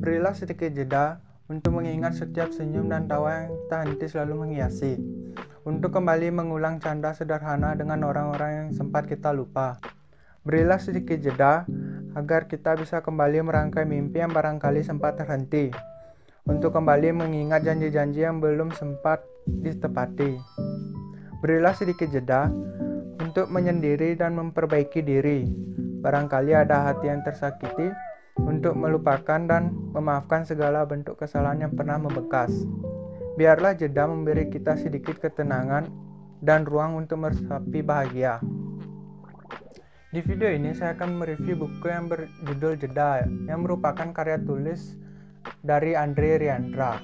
Berilah sedikit jeda untuk mengingat setiap senyum dan tawa yang tak henti selalu menghiasi. Untuk kembali mengulang canda sederhana dengan orang-orang yang sempat kita lupa. Berilah sedikit jeda agar kita bisa kembali merangkai mimpi yang barangkali sempat terhenti. Untuk kembali mengingat janji-janji yang belum sempat ditepati. Berilah sedikit jeda untuk menyendiri dan memperbaiki diri. Barangkali ada hati yang tersakiti, untuk melupakan dan memaafkan segala bentuk kesalahan yang pernah membekas. Biarlah jeda memberi kita sedikit ketenangan dan ruang untuk meresapi bahagia. Di video ini saya akan mereview buku yang berjudul Jeda, yang merupakan karya tulis dari Andre Riandra.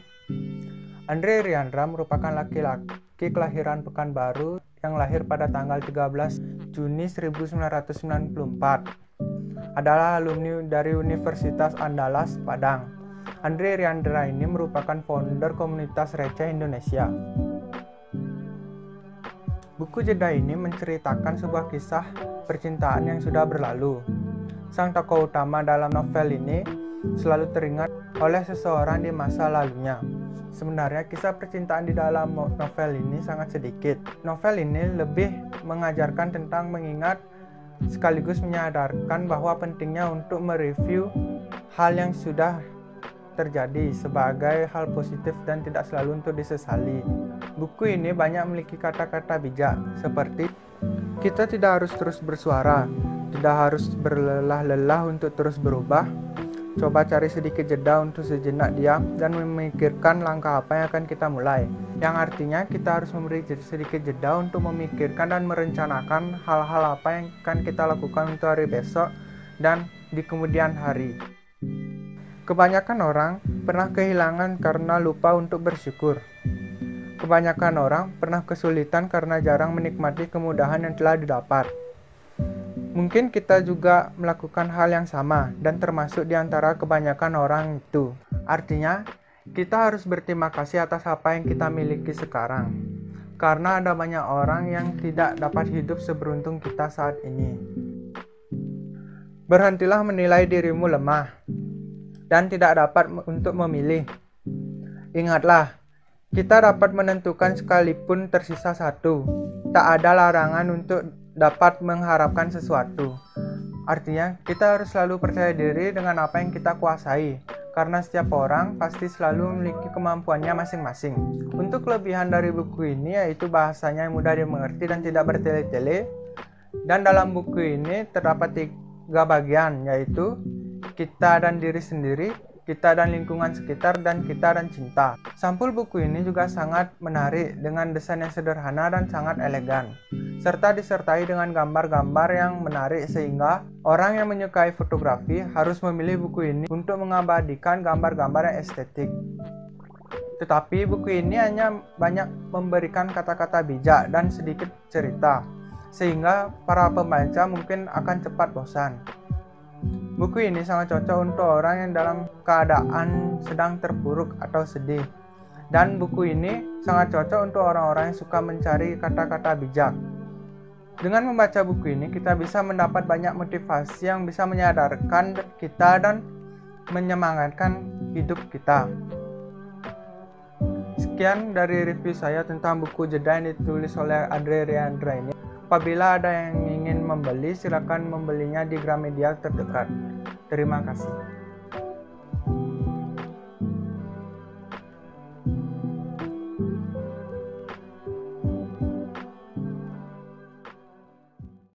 Andre Riandra merupakan laki-laki kelahiran Pekanbaru yang lahir pada tanggal 13 Juni 1994. Adalah alumni dari Universitas Andalas, Padang. Andre Riandra ini merupakan founder komunitas receh Indonesia. Buku Jeda ini menceritakan sebuah kisah percintaan yang sudah berlalu. Sang tokoh utama dalam novel ini selalu teringat oleh seseorang di masa lalunya. Sebenarnya kisah percintaan di dalam novel ini sangat sedikit. Novel ini lebih mengajarkan tentang mengingat sekaligus menyadarkan bahwa pentingnya untuk mereview hal yang sudah terjadi sebagai hal positif dan tidak selalu untuk disesali. Buku ini banyak memiliki kata-kata bijak seperti kita tidak harus terus bersuara, tidak harus berlelah-lelah untuk terus berubah. Coba cari sedikit jeda untuk sejenak diam dan memikirkan langkah apa yang akan kita mulai. Yang artinya kita harus memberi sedikit jeda untuk memikirkan dan merencanakan hal-hal apa yang akan kita lakukan untuk hari besok dan di kemudian hari. Kebanyakan orang pernah kehilangan karena lupa untuk bersyukur. Kebanyakan orang pernah kesulitan karena jarang menikmati kemudahan yang telah didapat. Mungkin kita juga melakukan hal yang sama dan termasuk di antara kebanyakan orang itu. Artinya, kita harus berterima kasih atas apa yang kita miliki sekarang. Karena ada banyak orang yang tidak dapat hidup seberuntung kita saat ini. Berhentilah menilai dirimu lemah dan tidak dapat untuk memilih. Ingatlah, kita dapat menentukan sekalipun tersisa satu. Tak ada larangan untuk dapat mengharapkan sesuatu. Artinya, kita harus selalu percaya diri dengan apa yang kita kuasai, karena setiap orang pasti selalu memiliki kemampuannya masing-masing. Untuk kelebihan dari buku ini yaitu bahasanya yang mudah dimengerti dan tidak bertele-tele. Dan dalam buku ini terdapat 3 bagian, yaitu kita dan diri sendiri, kita dan lingkungan sekitar, dan kita dan cinta. Sampul buku ini juga sangat menarik dengan desain yang sederhana dan sangat elegan, serta disertai dengan gambar-gambar yang menarik sehingga orang yang menyukai fotografi harus memilih buku ini untuk mengabadikan gambar-gambar yang estetik. Tetapi buku ini hanya banyak memberikan kata-kata bijak dan sedikit cerita, sehingga para pembaca mungkin akan cepat bosan. Buku ini sangat cocok untuk orang yang dalam keadaan sedang terpuruk atau sedih. Dan buku ini sangat cocok untuk orang-orang yang suka mencari kata-kata bijak. Dengan membaca buku ini, kita bisa mendapat banyak motivasi yang bisa menyadarkan kita dan menyemangatkan hidup kita. Sekian dari review saya tentang buku Jeda yang ditulis oleh Andre Riandra ini. Apabila ada yang ingin membeli, silakan membelinya di Gramedia terdekat. Terima kasih.